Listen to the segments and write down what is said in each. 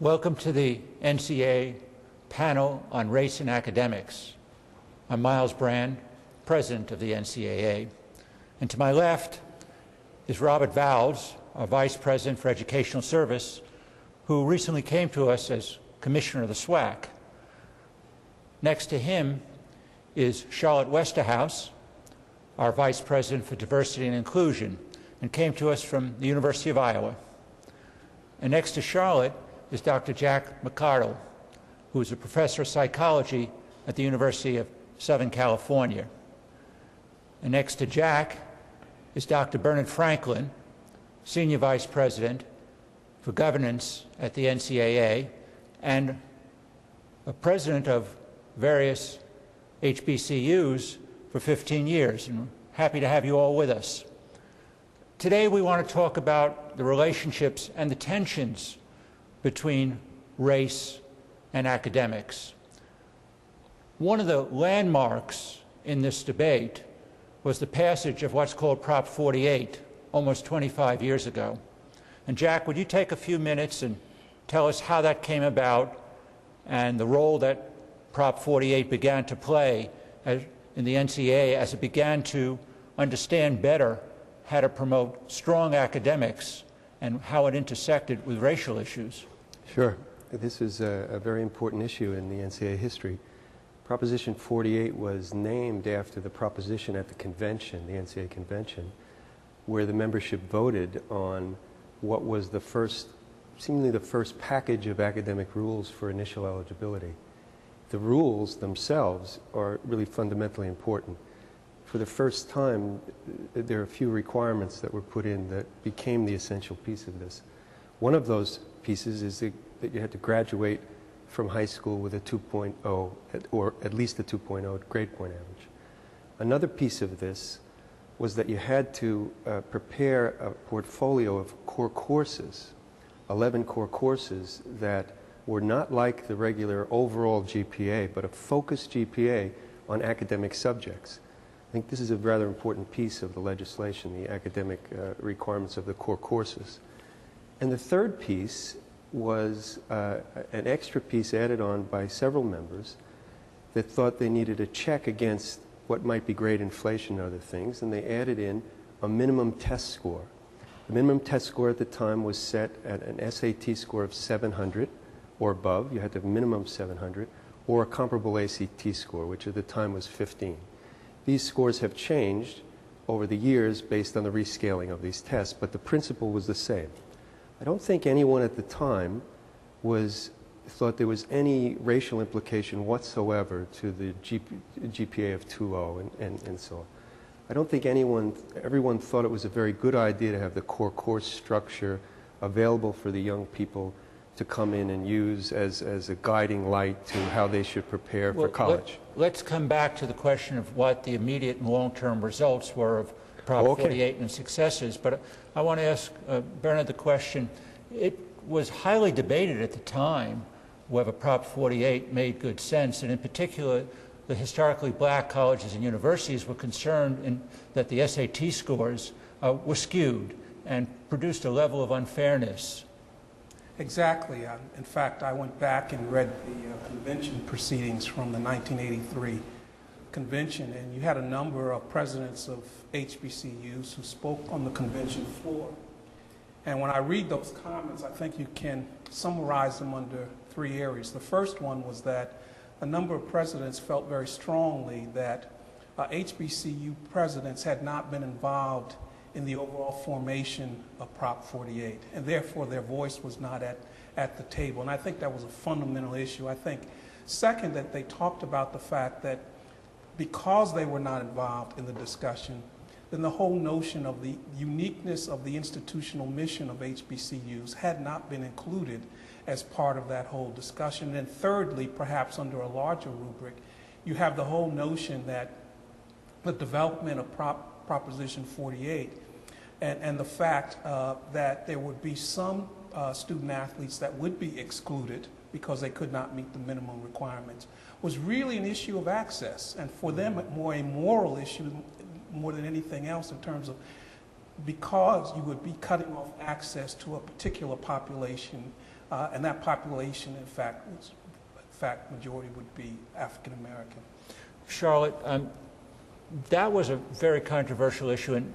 Welcome to the NCAA panel on race and academics. I'm Myles Brand, president of the NCAA. And to my left is Robert Vowles, our vice president for educational service, who recently came to us as commissioner of the SWAC. Next to him is Charlotte Westerhouse, our vice president for diversity and inclusion, and came to us from the University of Iowa. And next to Charlotte is Dr. Jack McArdle, who is a professor of psychology at the University of Southern California. And next to Jack is Dr. Bernard Franklin, senior vice president for governance at the NCAA and a president of various HBCUs for 15 years. And we're happy to have you all with us. Today we want to talk about the relationships and the tensions between race and academics. One of the landmarks in this debate was the passage of what's called Prop 48 almost 25 years ago. And Jack, would you take a few minutes and tell us how that came about and the role that Prop 48 began to play in the NCAA as it began to understand better how to promote strong academics and how it intersected with racial issues? Sure. This is a very important issue in the NCAA history. Proposition 48 was named after the proposition at the convention, the NCAA convention, where the membership voted on what was the first, seemingly the first package of academic rules for initial eligibility. The rules themselves are really fundamentally important. For the first time, there are a few requirements that were put in that became the essential piece of this. One of those pieces is that you had to graduate from high school with a 2.0, or at least a 2.0 grade point average. Another piece of this was that you had to prepare a portfolio of core courses, 11 core courses that were not like the regular overall GPA, but a focused GPA on academic subjects. I think this is a rather important piece of the legislation, the academic requirements of the core courses. And the third piece was an extra piece added on by several members that thought they needed a check against what might be grade inflation and other things, and they added in a minimum test score. The minimum test score at the time was set at an SAT score of 700 or above. You had to have a minimum of 700, or a comparable ACT score, which at the time was 15. These scores have changed over the years based on the rescaling of these tests, but the principle was the same. I don't think anyone at the time thought there was any racial implication whatsoever to the GPA of 2.0 and so on. I don't think everyone thought it was a very good idea to have the core course structure available for the young people to come in and use as a guiding light to how they should prepare for college. Let's come back to the question of what the immediate and long-term results were of Prop 48 and successes, but I want to ask Bernard the question. It was highly debated at the time whether Prop 48 made good sense, and in particular, the historically black colleges and universities were concerned that the SAT scores were skewed and produced a level of unfairness. Exactly. In fact, I went back and read the convention proceedings from the 1983 convention, and you had a number of presidents of HBCUs who spoke on the convention floor. And when I read those comments, I think you can summarize them under three areas. The first one was that a number of presidents felt very strongly that HBCU presidents had not been involved in the overall formation of Prop 48, and therefore their voice was not at the table. And I think that was a fundamental issue. I think, second, that they talked about the fact that because they were not involved in the discussion, then the whole notion of the uniqueness of the institutional mission of HBCUs had not been included as part of that whole discussion. And thirdly, perhaps under a larger rubric, you have the whole notion that the development of Proposition 48 and the fact that there would be some student athletes that would be excluded because they could not meet the minimum requirements was really an issue of access, and for them more a moral issue more than anything else in terms of because you would be cutting off access to a particular population, and that population, in fact, majority would be African American. Charlotte, that was a very controversial issue, and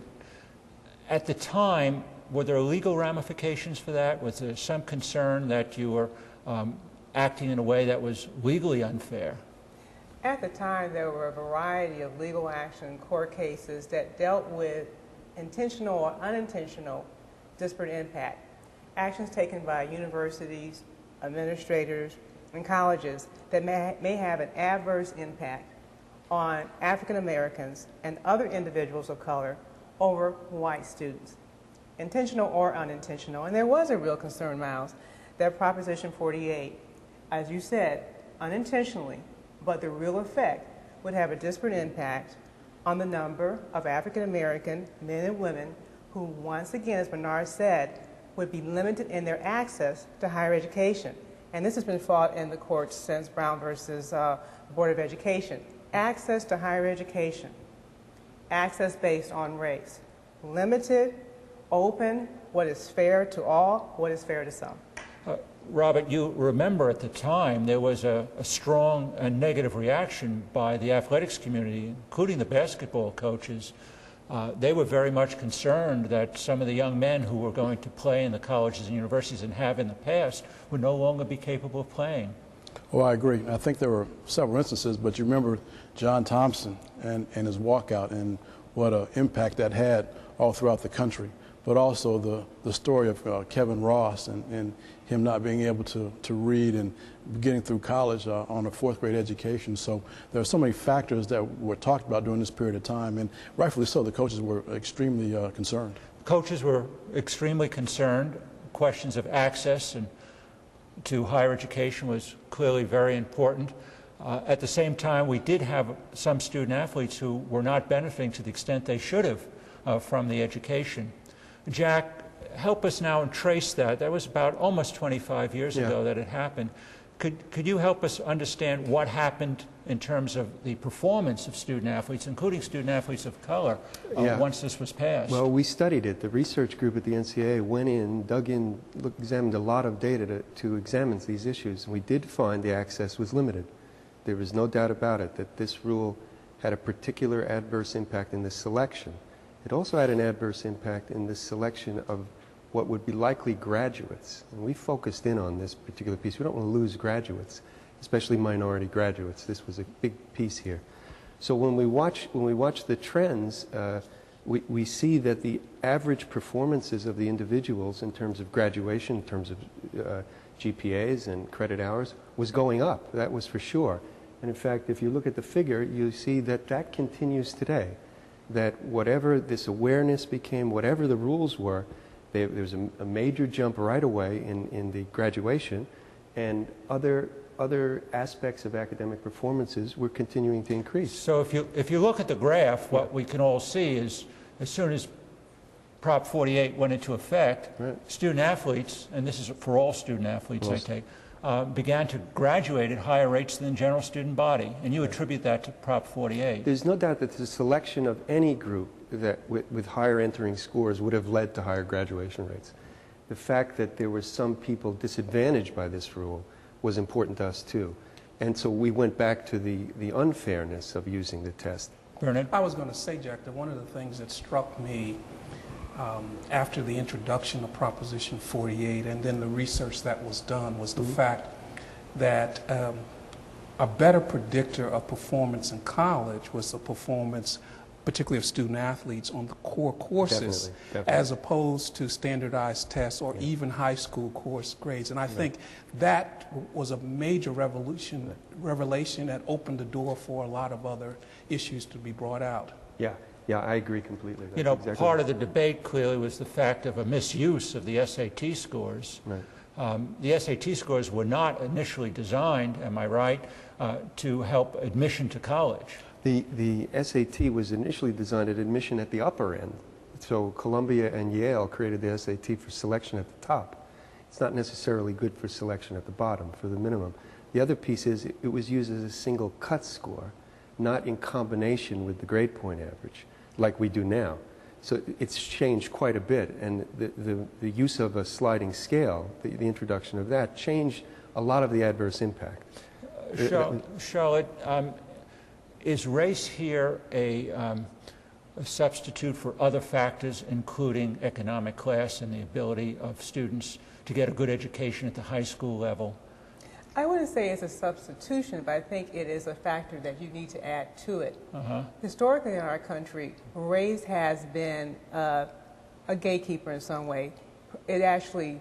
at the time, were there legal ramifications for that? Was there some concern that you were acting in a way that was legally unfair? At the time, there were a variety of legal action court cases that dealt with intentional or unintentional disparate impact. Actions taken by universities, administrators, and colleges that may have an adverse impact on African Americans and other individuals of color over white students, intentional or unintentional. And there was a real concern, Myles, that Proposition 48, as you said, unintentionally, but the real effect would have a disparate impact on the number of African American men and women who, once again, as Bernard said, would be limited in their access to higher education. And this has been fought in the courts since Brown versus Board of Education. Access to higher education, access based on race, limited, open, what is fair to all, what is fair to some. Robert, you remember at the time there was a strong and negative reaction by the athletics community, including the basketball coaches. They were very much concerned that some of the young men who were going to play in the colleges and universities and have in the past would no longer be capable of playing. Well, I agree. I think there were several instances, but you remember John Thompson and his walkout and what an impact that had all throughout the country. But also the story of Kevin Ross and him not being able to read and getting through college on a fourth grade education. So there are so many factors that were talked about during this period of time, and rightfully so, the coaches were extremely concerned. Coaches were extremely concerned. Questions of access and to higher education was clearly very important. At the same time, we did have some student athletes who were not benefiting to the extent they should have from the education. Jack, help us now and trace that. That was about almost 25 years ago that it happened. Could you help us understand what happened in terms of the performance of student athletes, including student athletes of color, once this was passed? Well, we studied it. The research group at the NCAA went in, dug in, examined a lot of data to examine these issues. And we did find the access was limited. There was no doubt about it that this rule had a particular adverse impact in the selection. It also had an adverse impact in the selection of what would be likely graduates. And we focused in on this particular piece. We don't want to lose graduates, especially minority graduates. This was a big piece here. So when we watch the trends, we see that the average performances of the individuals in terms of graduation, in terms of GPAs and credit hours, was going up. That was for sure. And in fact, if you look at the figure, you see that that continues today. That whatever this awareness became, whatever the rules were, there was a major jump right away in the graduation, and other aspects of academic performances were continuing to increase. So if you look at the graph, what we can all see is as soon as Prop 48 went into effect, student athletes, and this is for all student athletes, I take, began to graduate at higher rates than the general student body, and you attribute that to Prop 48. There's no doubt that the selection of any group that with higher entering scores would have led to higher graduation rates. The fact that there were some people disadvantaged by this rule was important to us too. And so we went back to the unfairness of using the test. Bernard? I was going to say, Jack, that one of the things that struck me after the introduction of Proposition 48 and then the research that was done was the fact that a better predictor of performance in college was the performance, particularly of student athletes, on the core courses, definitely. As opposed to standardized tests or even high school course grades. And I think that was a major revelation that opened the door for a lot of other issues to be brought out. Yeah, I agree completely. That's you know, exactly part right. of the debate clearly was the fact of a misuse of the SAT scores. Right. The SAT scores were not initially designed, am I right, to help admission to college. The SAT was initially designed at admission at the upper end. So Columbia and Yale created the SAT for selection at the top. It's not necessarily good for selection at the bottom, for the minimum. The other piece is it was used as a single cut score, not in combination with the grade point average, like we do now. So it's changed quite a bit, and the use of a sliding scale, the introduction of that, changed a lot of the adverse impact. Charlotte, is race here a substitute for other factors, including economic class and the ability of students to get a good education at the high school level? I wouldn't say it's a substitution, but I think it is a factor that you need to add to it. Historically in our country, race has been a gatekeeper in some way. It actually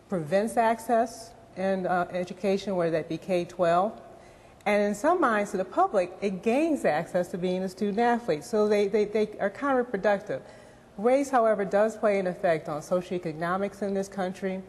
prevents access in education, whether that be K-12. And in some minds to the public, it gains access to being a student athlete. So they are counterproductive. Race, however, does play an effect on socioeconomics in this country,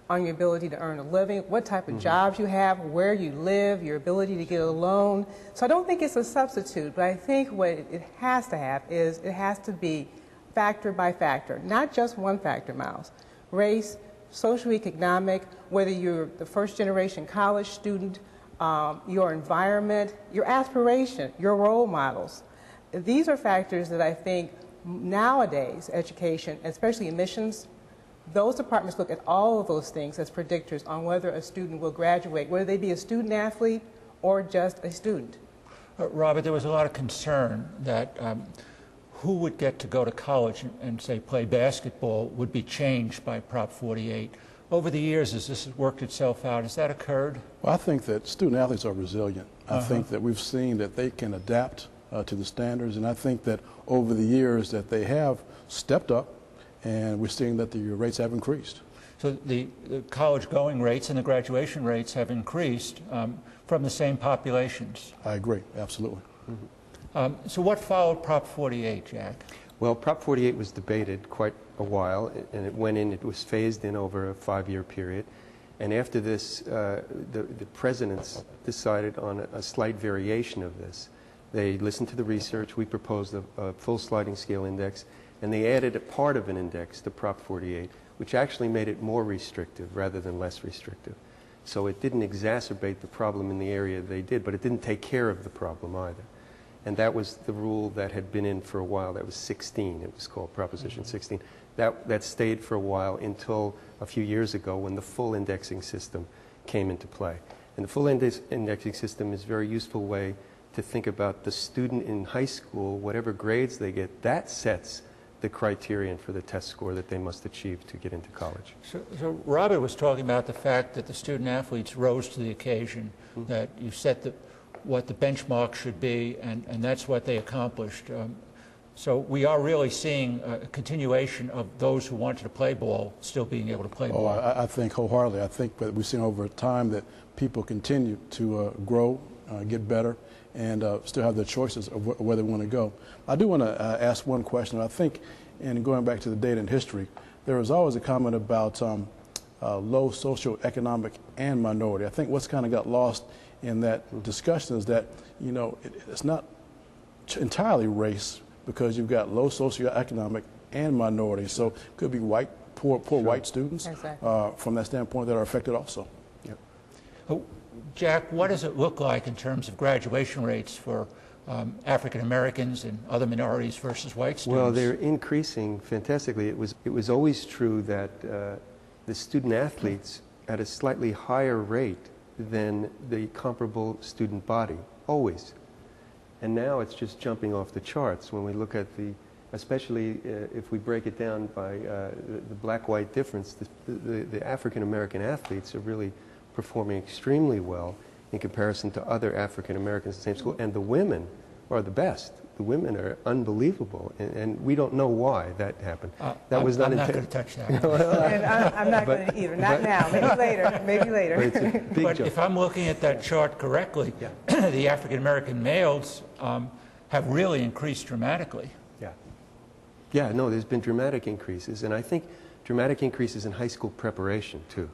on your ability to earn a living, what type of jobs you have, where you live, your ability to get a loan. So I don't think it's a substitute, but I think what it has to have is it has to be factor by factor, not just one factor, Myles. Race, socioeconomic, whether you're the first generation college student, your environment, your aspiration, your role models. These are factors that I think nowadays education, especially admissions, those departments look at all of those things as predictors on whether a student will graduate, whether they be a student athlete or just a student. Robert, there was a lot of concern that who would get to go to college and say play basketball would be changed by Prop 48. Over the years, as this has worked itself out, has that occurred? Well, I think that student athletes are resilient. I think that we've seen that they can adapt to the standards, and I think that over the years that they have stepped up, and we're seeing that the rates have increased. So the college going rates and the graduation rates have increased from the same populations. I agree, absolutely. So what followed Prop 48, Jack? Well, Prop 48 was debated quite a while, and it was phased in over a 5-year period. And after this, the presidents decided on a slight variation of this. They listened to the research. We proposed a full sliding scale index, and they added a part of an index to Prop 48, which actually made it more restrictive rather than less restrictive. So it didn't exacerbate the problem in the area they did, but it didn't take care of the problem either. And that was the rule that had been in for a while. That was 16. It was called Proposition 16. That stayed for a while until a few years ago when the full indexing system came into play. And the full indexing system is a very useful way to think about the student in high school, whatever grades they get, that sets the criterion for the test score that they must achieve to get into college. So Robert was talking about the fact that the student athletes rose to the occasion, that you set what the benchmark should be, and that's what they accomplished. So we are really seeing a continuation of those who wanted to play ball still being able to play ball. I think wholeheartedly. I think that we've seen over time that people continue to grow, get better, and still have their choices of where they want to go. I do want to ask one question. I think, in going back to the data and history, there was always a comment about low socioeconomic and minority. I think what's kind of got lost in that discussion is that, you know, it's not entirely race, because you've got low socioeconomic and minority. So it could be white, poor white students from that standpoint that are affected also. Yep. Jack, what does it look like in terms of graduation rates for African Americans and other minorities versus white students? Well, they're increasing fantastically. It was always true that the student athletes at a slightly higher rate than the comparable student body, always. And now it's just jumping off the charts when we look at especially if we break it down by the black-white difference, the African-American athletes are really performing extremely well in comparison to other African-Americans in the same school. And the women are the best. The women are unbelievable, and we don't know why that happened. That was not I'm not going to touch that. And I'm not going to either. Not now. Maybe later. Maybe later. But it's a big But jump. if I'm looking at that chart correctly, the African American males have really increased dramatically. Yeah, no, there's been dramatic increases, and I think dramatic increases in high school preparation, too.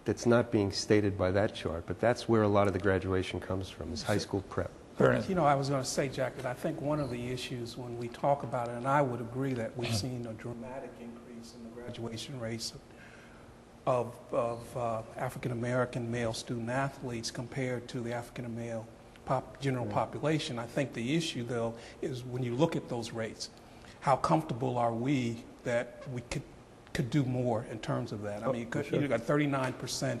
That's not being stated by that chart, but that's where a lot of the graduation comes from, is high school prep. You know, I was going to say, Jack, that I think one of the issues when we talk about it, and I would agree that we've seen a dramatic increase in the graduation rates of African-American male student athletes compared to the African-American general population. I think the issue, though, is when you look at those rates, how comfortable are we that we could do more in terms of that. I mean, you got 39%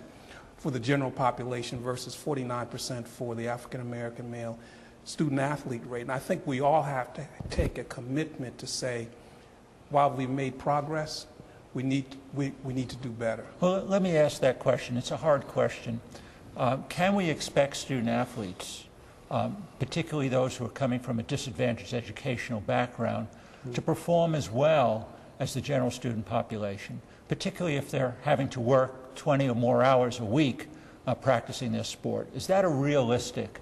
for the general population versus 49% for the African American male student athlete rate. And I think we all have to take a commitment to say, while we've made progress, we need to do better. Well, let me ask that question. It's a hard question. Can we expect student athletes, particularly those who are coming from a disadvantaged educational background, to perform as well as the general student population, particularly if they're having to work 20 or more hours a week practicing their sport? Is that a realistic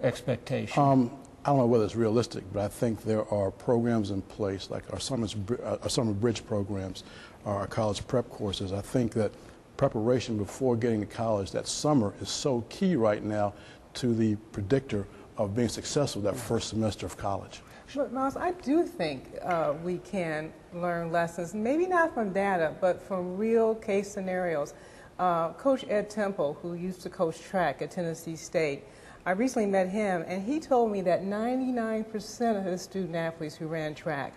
expectation? I don't know whether it's realistic, but I think there are programs in place like our summer bridge programs, our college prep courses. I think that preparation before getting to college, that summer, is so key right now to the predictor of being successful that first semester of college. But Myles, I do think we can learn lessons, maybe not from data, but from real case scenarios. Coach Ed Temple, who used to coach track at Tennessee State, I recently met him, and he told me that 99% of his student athletes who ran track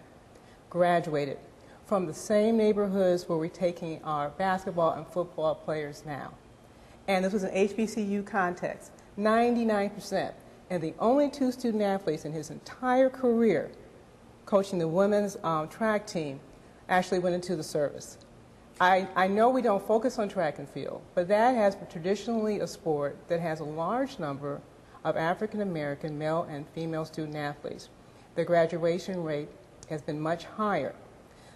graduated from the same neighborhoods where we're taking our basketball and football players now. And this was an HBCU context, 99%. And the only two student athletes in his entire career coaching the women's track team actually went into the service. I know we don't focus on track and field, but that has been traditionally a sport that has a large number of African American male and female student athletes. The graduation rate has been much higher.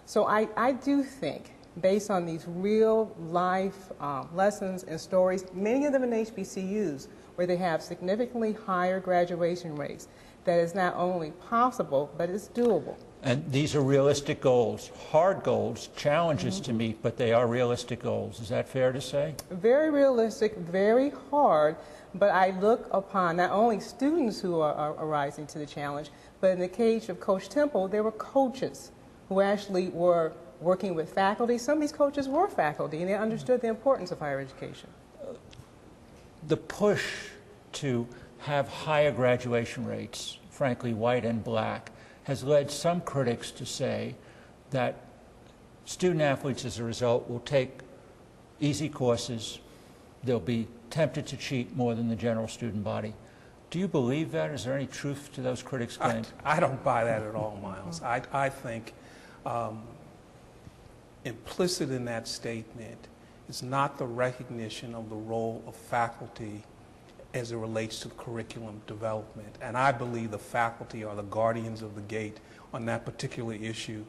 So I do think, based on these real life lessons and stories, many of them in HBCUs, where they have significantly higher graduation rates, that is not only possible, but it's doable. And these are realistic goals, hard goals, challenges to meet, but they are realistic goals. Is that fair to say? Very realistic, very hard, but I look upon not only students who are rising to the challenge, but in the case of Coach Temple, there were coaches who actually were working with faculty. Some of these coaches were faculty, and they understood the importance of higher education. The push to have higher graduation rates, frankly, white and black, has led some critics to say that student athletes, as a result, will take easy courses. They'll be tempted to cheat more than the general student body. Do you believe that? Is there any truth to those critics' claims? I don't buy that at all, Myles. I think implicit in that statement is not the recognition of the role of faculty as it relates to curriculum development. And I believe the faculty are the guardians of the gate on that particular issue,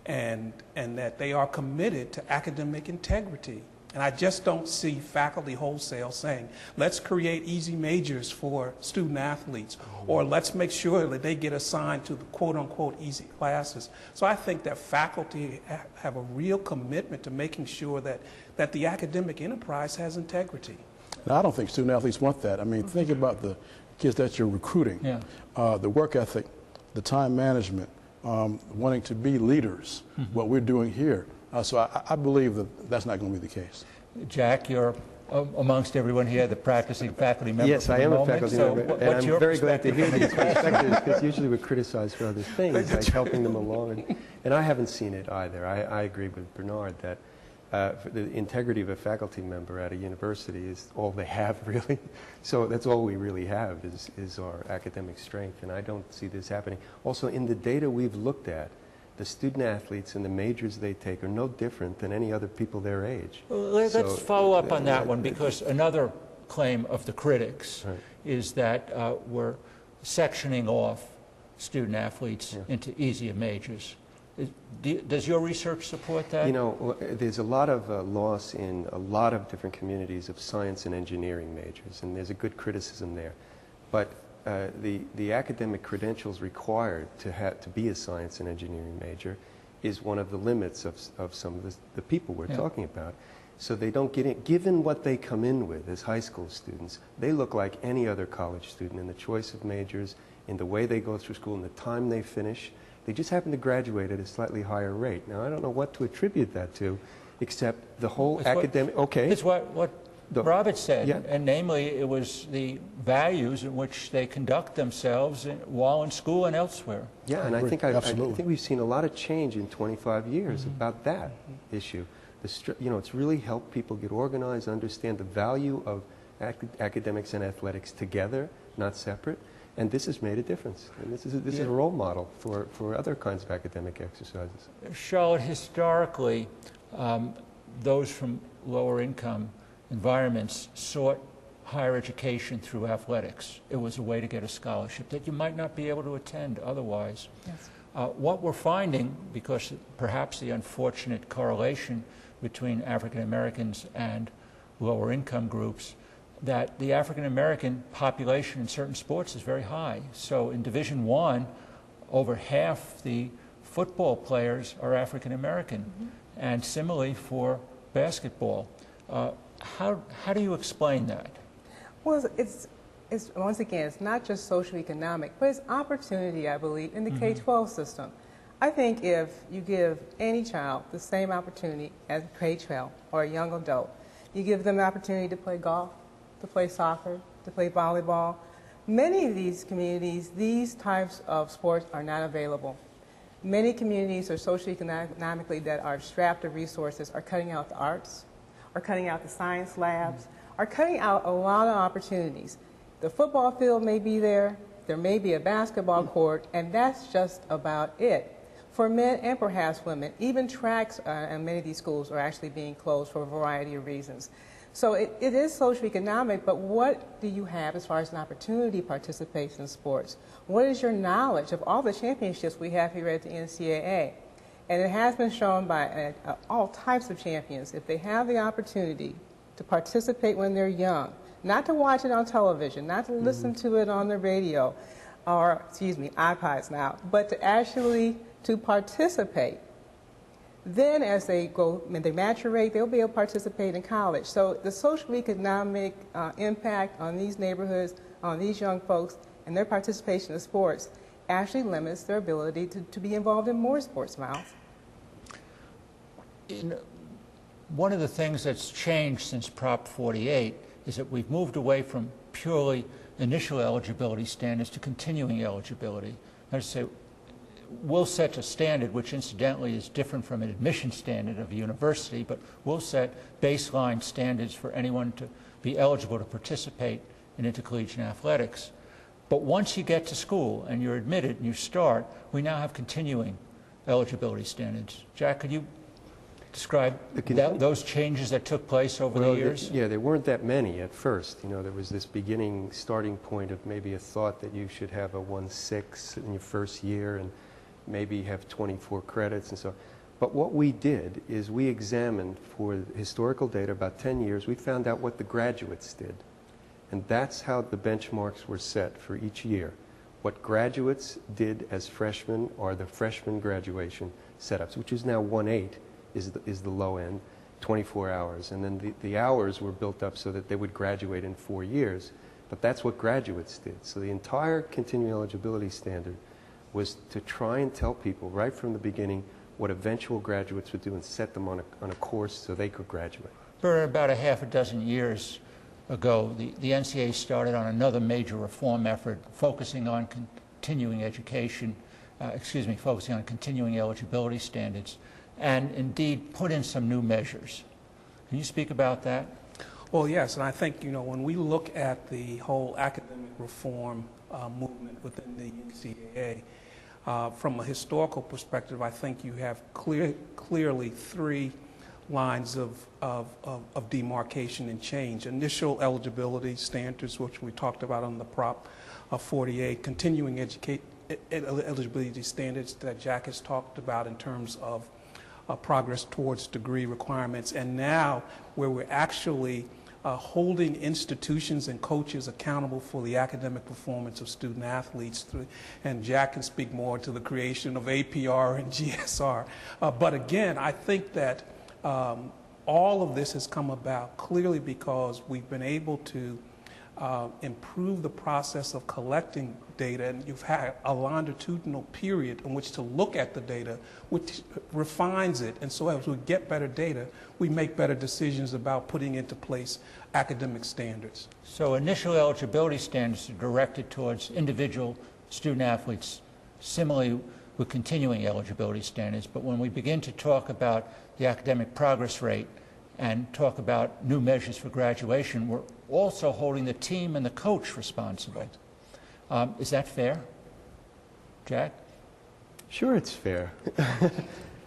and that they are committed to academic integrity. And I just don't see faculty wholesale saying, let's create easy majors for student athletes, or let's make sure that they get assigned to the quote-unquote easy classes. So I think that faculty have a real commitment to making sure that the academic enterprise has integrity. Now, I don't think student athletes want that. I mean, think about the kids that you're recruiting, the work ethic, the time management, wanting to be leaders, what we're doing here. So I believe that that's not going to be the case. Jack, you're amongst everyone here, the practicing faculty member. Yes, I am a faculty member, and what's I'm very glad to hear these perspectives, because usually we're criticized for other things, like helping them along. And I haven't seen it either. I agree with Bernard that the integrity of a faculty member at a university is all they have, really. So that's all we really have is our academic strength, and I don't see this happening. Also, in the data we've looked at, the student athletes and the majors they take are no different than any other people their age. Well, let's follow up on that one, because another claim of the critics is that we're sectioning off student athletes into easier majors. Does your research support that? You know, there's a lot of loss in a lot of different communities of science and engineering majors, and there's a good criticism there. But the academic credentials required to be a science and engineering major is one of the limits of some of the people we're talking about. So they don't get in. Given what they come in with as high school students, they look like any other college student in the choice of majors, in the way they go through school, in the time they finish. They just happen to graduate at a slightly higher rate. Now, I don't know what to attribute that to, except the whole academic... It's what Robert said, yeah. and namely it was the values in which they conduct themselves while in school and elsewhere. Yeah, and I think we've seen a lot of change in 25 years about that issue. It's really helped people get organized, understand the value of academics and athletics together, not separate, and this has made a difference. And this is a role model for other kinds of academic exercises. Charlotte, historically, those from lower income environments sought higher education through athletics. It was a way to get a scholarship that you might not be able to attend otherwise. Yes. What we're finding, because perhaps the unfortunate correlation between African Americans and lower income groups, that the African American population in certain sports is very high. So in Division I, over half the football players are African American, and similarly for basketball. How do you explain that? Well, it's once again, it's not just socioeconomic, but it's opportunity, I believe, in the K-12 system. I think if you give any child the same opportunity as a K-12 or a young adult, you give them the opportunity to play golf, to play soccer, to play volleyball. Many of these communities, these types of sports are not available. Many communities are socioeconomically that are strapped to resources are cutting out the arts, are cutting out the science labs, are cutting out a lot of opportunities. The football field may be there may be a basketball court, and that's just about it. For men and perhaps women, even tracks in many of these schools are actually being closed for a variety of reasons. So it is socioeconomic, but what do you have as far as an opportunity to participate in sports? What is your knowledge of all the championships we have here at the NCAA? And it has been shown by all types of champions, if they have the opportunity to participate when they're young, not to watch it on television, not to listen to it on the radio, or, iPods now, but to actually to participate. Then as they go, when they maturate, they'll be able to participate in college. So the socioeconomic impact on these neighborhoods, on these young folks, and their participation in sports actually limits their ability to be involved in more sports, Myles. One of the things that's changed since Prop 48 is that we've moved away from purely initial eligibility standards to continuing eligibility. That is to say, we'll set a standard which incidentally is different from an admission standard of a university, but we'll set baseline standards for anyone to be eligible to participate in intercollegiate athletics. But once you get to school and you're admitted and you start, we now have continuing eligibility standards. Jack, could you describe those changes that took place over the years? Yeah, there weren't that many at first. There was this starting point of maybe a thought that you should have a 1.6 in your first year and maybe have 24 credits and so on. But what we did is we examined for historical data about 10 years. We found out what the graduates did. And that's how the benchmarks were set for each year. What graduates did as freshmen are the freshman graduation setups, which is now 1.8 is the low end, 24 hours. And then the hours were built up so that they would graduate in 4 years. But that's what graduates did. So the entire continuing eligibility standard was to try and tell people right from the beginning what eventual graduates would do and set them on a course so they could graduate. For about a half a dozen years ago, the NCAA started on another major reform effort focusing on continuing education, focusing on continuing eligibility standards, and indeed put in some new measures. Can you speak about that? Well, yes, and I think, when we look at the whole academic reform movement within the NCAA, from a historical perspective, I think you have clearly three lines of demarcation and change. Initial eligibility standards, which we talked about on the Prop 48, continuing eligibility standards that Jack has talked about in terms of progress towards degree requirements, and now where we're actually holding institutions and coaches accountable for the academic performance of student athletes, and Jack can speak more to the creation of APR and GSR. But again, I think that all of this has come about clearly because we've been able to improve the process of collecting data, and you've had a longitudinal period in which to look at the data, which refines it. And so as we get better data, we make better decisions about putting into place academic standards. So initial eligibility standards are directed towards individual student athletes, similarly with continuing eligibility standards. But when we begin to talk about the academic progress rate and talk about new measures for graduation, we're also holding the team and the coach responsible. Is that fair? Jack? Sure, it's fair.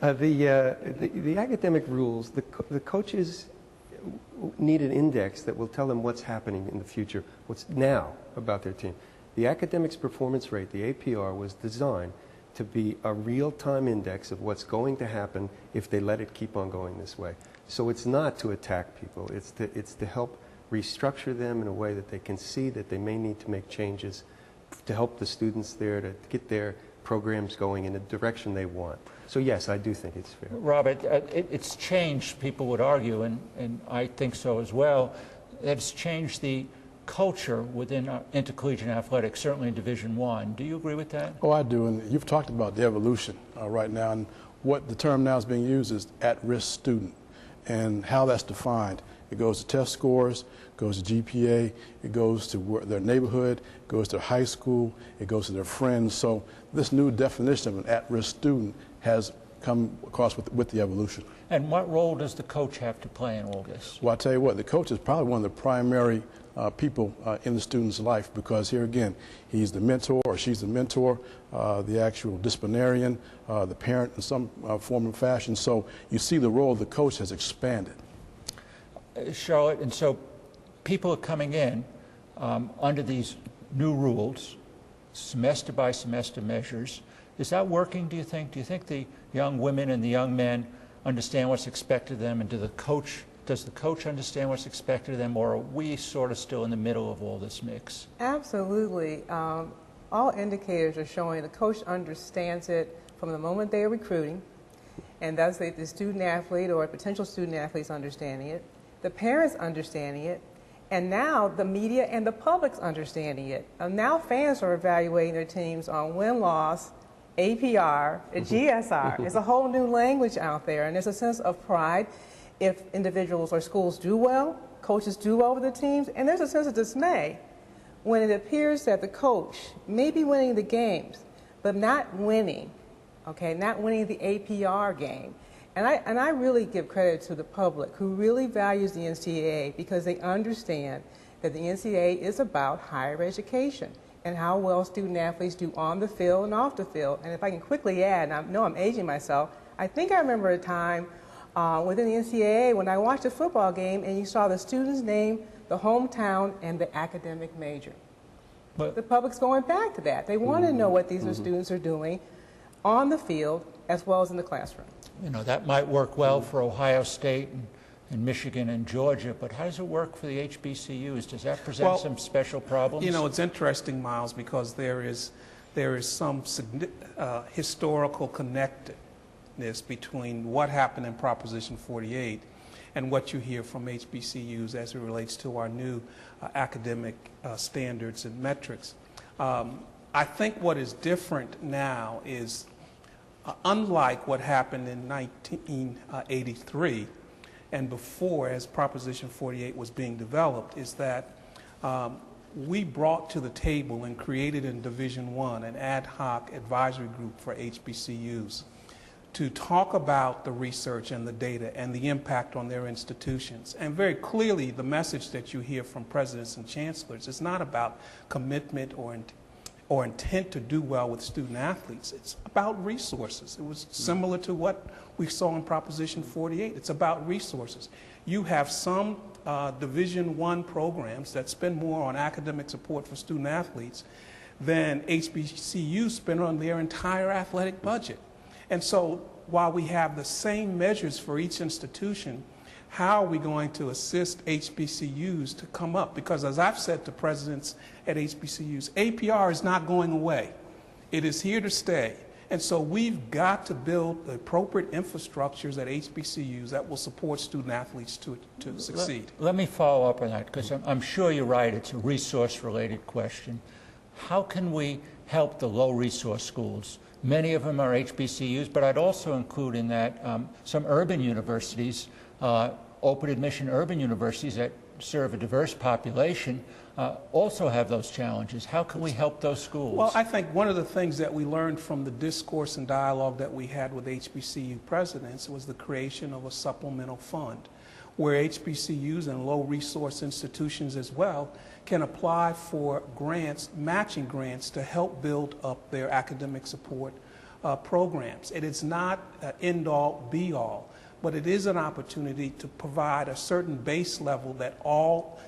The academic rules, the coaches need an index that will tell them what's happening in the future, what's now about their team. The academics performance rate, the APR, was designed to be a real-time index of what's going to happen if they let it keep on going this way. So it's not to attack people, it's to help restructure them in a way that they can see that they may need to make changes to help the students there to get their programs going in the direction they want. So yes, I do think it's fair. Robert, it's changed, people would argue, and I think so as well. It's changed the culture within intercollegiate athletics, certainly in Division I. Do you agree with that? Oh, I do, and you've talked about the evolution right now, and what the term now is being used is at-risk student, and how that's defined. It goes to test scores, goes to GPA, it goes to their neighborhood, it goes to high school, it goes to their friends. So this new definition of an at-risk student has come across with the evolution. And what role does the coach have to play in all this? Well, I'll tell you what, the coach is probably one of the primary people in the student's life, because here again, he's the mentor or she's the mentor, the actual disciplinarian, the parent in some form and fashion. So you see the role of the coach has expanded. Charlotte, and so people are coming in under these new rules, semester by semester measures. Is that working, do you think? Do you think the young women and the young men understand what's expected of them, and does the coach understand what's expected of them, or are we sort of still in the middle of all this mix? Absolutely. All indicators are showing the coach understands it from the moment they are recruiting, and that's the student athlete or potential student athletes understanding it, the parents understanding it, and now the media and the public's understanding it. Now fans are evaluating their teams on win-loss, APR, GSR. It's a whole new language out there, and there's a sense of pride if individuals or schools do well, coaches do well with the teams, and there's a sense of dismay when it appears that the coach may be winning the games, but not winning, okay, not winning the APR game. And I really give credit to the public who really values the NCAA, because they understand that the NCAA is about higher education and how well student athletes do on the field and off the field. And if I can quickly add, and I know I'm aging myself, I think I remember a time within the NCAA when I watched a football game and you saw the student's name, the hometown, and the academic major. But the public's going back to that. They want to know what these students are doing on the field as well as in the classroom. You know, that might work well for Ohio State and Michigan and Georgia, but how does it work for the HBCUs? Does that present some special problems? You know, it's interesting, Miles, because there is some historical connectedness between what happened in Proposition 48 and what you hear from HBCUs as it relates to our new academic standards and metrics. I think what is different now is, unlike what happened in 1983 and before, as Proposition 48 was being developed, is that we brought to the table and created in Division I an ad hoc advisory group for HBCUs to talk about the research and the data and the impact on their institutions. And very clearly, the message that you hear from presidents and chancellors is not about commitment or intent to do well with student athletes. It's about resources. It was similar to what we saw in Proposition 48. It's about resources. You have some Division I programs that spend more on academic support for student athletes than HBCUs spend on their entire athletic budget. And so while we have the same measures for each institution, how are we going to assist HBCUs to come up? Because as I've said to presidents at HBCUs, APR is not going away. It is here to stay. And so we've got to build the appropriate infrastructures at HBCUs that will support student athletes to succeed. Let me follow up on that, because I'm sure you're right, it's a resource-related question. How can we help the low-resource schools? Many of them are HBCUs, but I'd also include in that some urban universities, open admission urban universities that serve a diverse population, also have those challenges. How can we help those schools? Well, I think one of the things that we learned from the discourse and dialogue that we had with HBCU presidents was the creation of a supplemental fund where HBCUs and low-resource institutions as well can apply for grants, matching grants, to help build up their academic support programs. It is not end-all, be-all, but it is an opportunity to provide a certain base level that all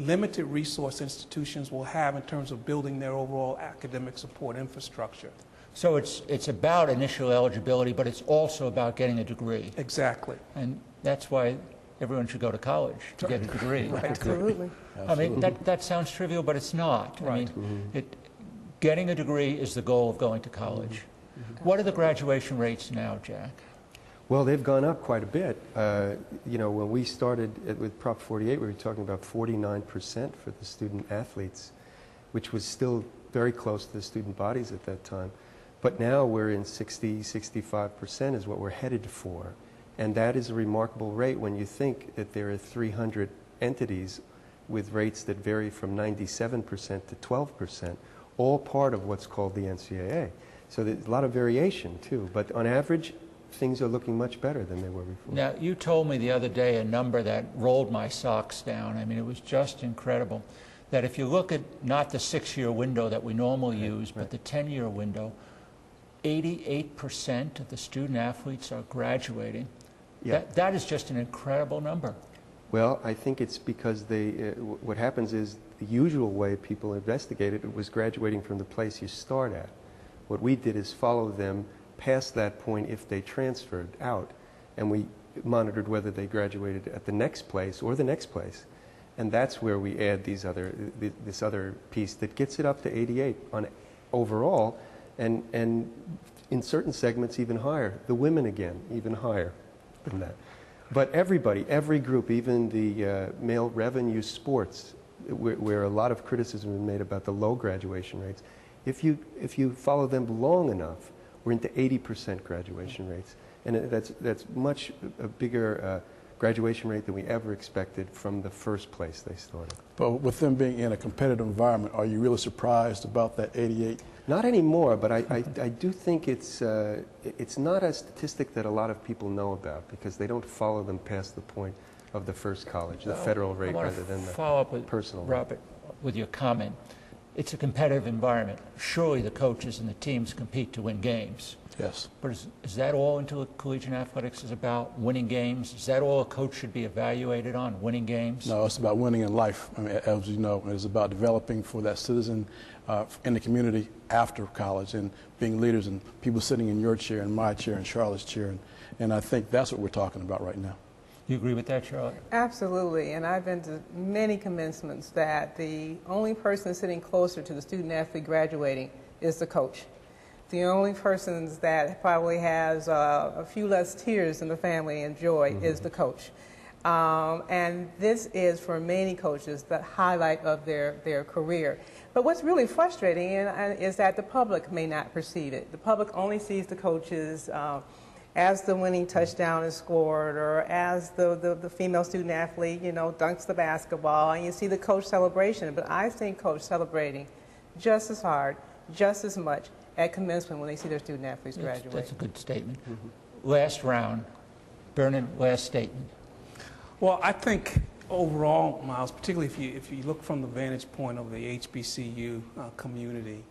limited resource institutions will have in terms of building their overall academic support infrastructure. So it's about initial eligibility, but it's also about getting a degree. Exactly. And that's why everyone should go to college, to get a degree. Right. Absolutely. I mean, that sounds trivial, but it's not. Right. I mean, getting a degree is the goal of going to college. What are the graduation rates now, Jack? Well, they've gone up quite a bit. You know, when we started with Prop 48, we were talking about 49% for the student athletes, which was still very close to the student bodies at that time. But now we're in 60, 65% is what we're headed for. And that is a remarkable rate when you think that there are 300 entities with rates that vary from 97% to 12%, all part of what's called the NCAA. So there's a lot of variation too, but on average, things are looking much better than they were before. Now, you told me the other day a number that rolled my socks down. I mean, it was just incredible. That if you look at not the 6-year window that we normally use, but the 10-year window, 88% of the student athletes are graduating. Yeah. That is just an incredible number. Well, I think it's because what happens is the usual way people investigate it was graduating from the place you start at. What we did is follow them past that point if they transferred out, and we monitored whether they graduated at the next place or the next place. And that's where we add this other piece that gets it up to 88 on overall, and in certain segments even higher. The women again, even higher than that. But everybody, every group, even the male revenue sports, where a lot of criticism is made about the low graduation rates, if you follow them long enough, we're into 80% graduation rates. And that's much a bigger graduation rate than we ever expected from the first place they started. But with them being in a competitive environment, are you really surprised about that 88? Not anymore, but I do think it's not a statistic that a lot of people know about because they don't follow them past the point of the first college, the federal rate rather than the follow up with personal rate. Robert, with your comment. It's a competitive environment. Surely the coaches and the teams compete to win games. Yes. But is that all collegiate athletics is about, winning games? Is that all a coach should be evaluated on, winning games? No, it's about winning in life. I mean, as you know, it's about developing for that citizen in the community after college and being leaders and people sitting in your chair and my chair and Charlotte's chair. And I think that's what we're talking about right now. You agree with that, Charlotte? Absolutely, and I've been to many commencements that the only person sitting closer to the student athlete graduating is the coach. The only person that probably has a few less tears in the family and joy is the coach. And this is, for many coaches, the highlight of their career. But what's really frustrating is that the public may not perceive it. The public only sees the coaches as the winning touchdown is scored, or as the female student athlete, dunks the basketball, and you see the coach celebration. But I've seen coach celebrating just as hard, just as much at commencement when they see their student athletes graduate. That's a good statement. Last round. Vernon, last statement. Well, I think overall, Myles, particularly if you look from the vantage point of the HBCU community,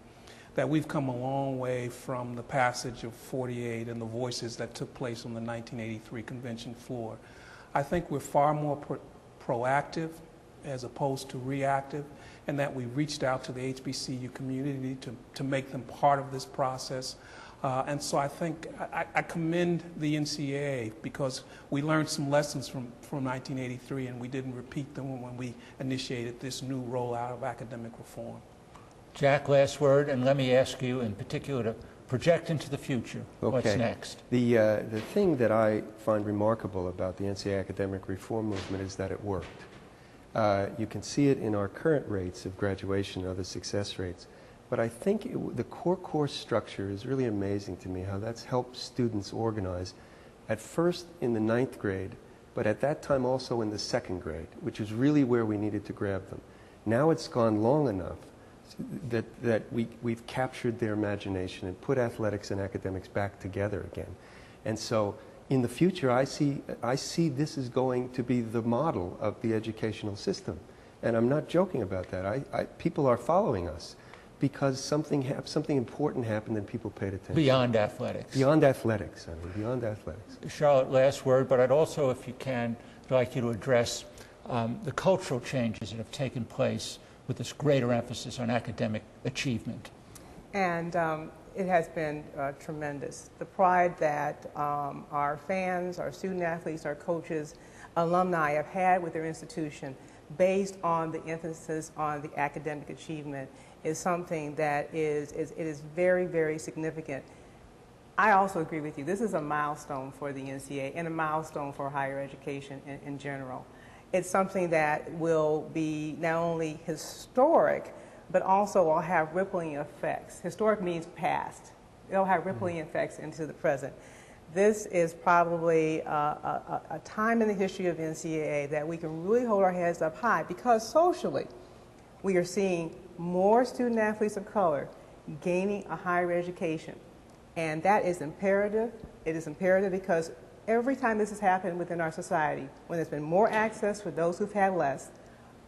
that we've come a long way from the passage of 48 and the voices that took place on the 1983 convention floor. I think we're far more proactive as opposed to reactive, and that we reached out to the HBCU community to make them part of this process. And so I think I commend the NCAA because we learned some lessons from 1983 and we didn't repeat them when we initiated this new rollout of academic reform. Jack, last word, and let me ask you in particular to project into the future. What's next? The thing that I find remarkable about the NCAA academic reform movement is that it worked. You can see it in our current rates of graduation and other success rates. But I think the core course structure is really amazing to me, how that's helped students organize, at first in the 9th grade, but at that time also in the 2nd grade, which is really where we needed to grab them. Now it's gone long enough that we've captured their imagination and put athletics and academics back together again. And so in the future, I see this is going to be the model of the educational system. And I'm not joking about that. People are following us because something important happened and people paid attention. Beyond athletics. Beyond athletics, I mean, beyond athletics. Charlotte, last word, but I'd also, if you can, like you to address the cultural changes that have taken place with this greater emphasis on academic achievement. And it has been tremendous. The pride that our fans, our student athletes, our coaches, alumni have had with their institution based on the emphasis on the academic achievement is something that is very, very significant. I also agree with you. This is a milestone for the NCAA and a milestone for higher education in general. It's something that will be not only historic, but also will have rippling effects. Historic means past. It'll have rippling effects into the present. This is probably a time in the history of NCAA that we can really hold our heads up high because socially we are seeing more student athletes of color gaining a higher education. And that is imperative. It is imperative because every time this has happened within our society, when there's been more access for those who've had less,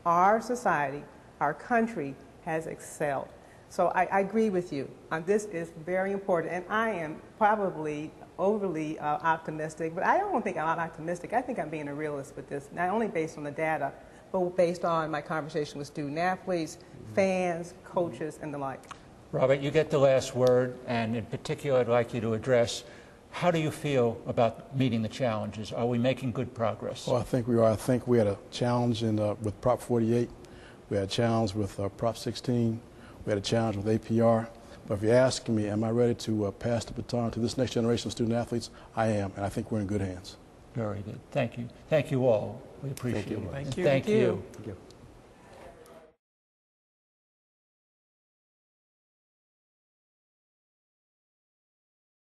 our society, our country has excelled. So I agree with you. This is very important. And I am probably overly optimistic, but I don't think I'm optimistic. I think I'm being a realist with this, not only based on the data, but based on my conversation with student athletes, fans, coaches, and the like. Robert, you get the last word, and in particular, I'd like you to address how do you feel about meeting the challenges? Are we making good progress? Well, I think we are. I think we had a challenge with Prop 48. We had a challenge with Prop 16. We had a challenge with APR. But if you're asking me, am I ready to pass the baton to this next generation of student athletes? I am, and I think we're in good hands. Very good. Thank you. Thank you all. We appreciate it. Thank you. Thank you. Thank you.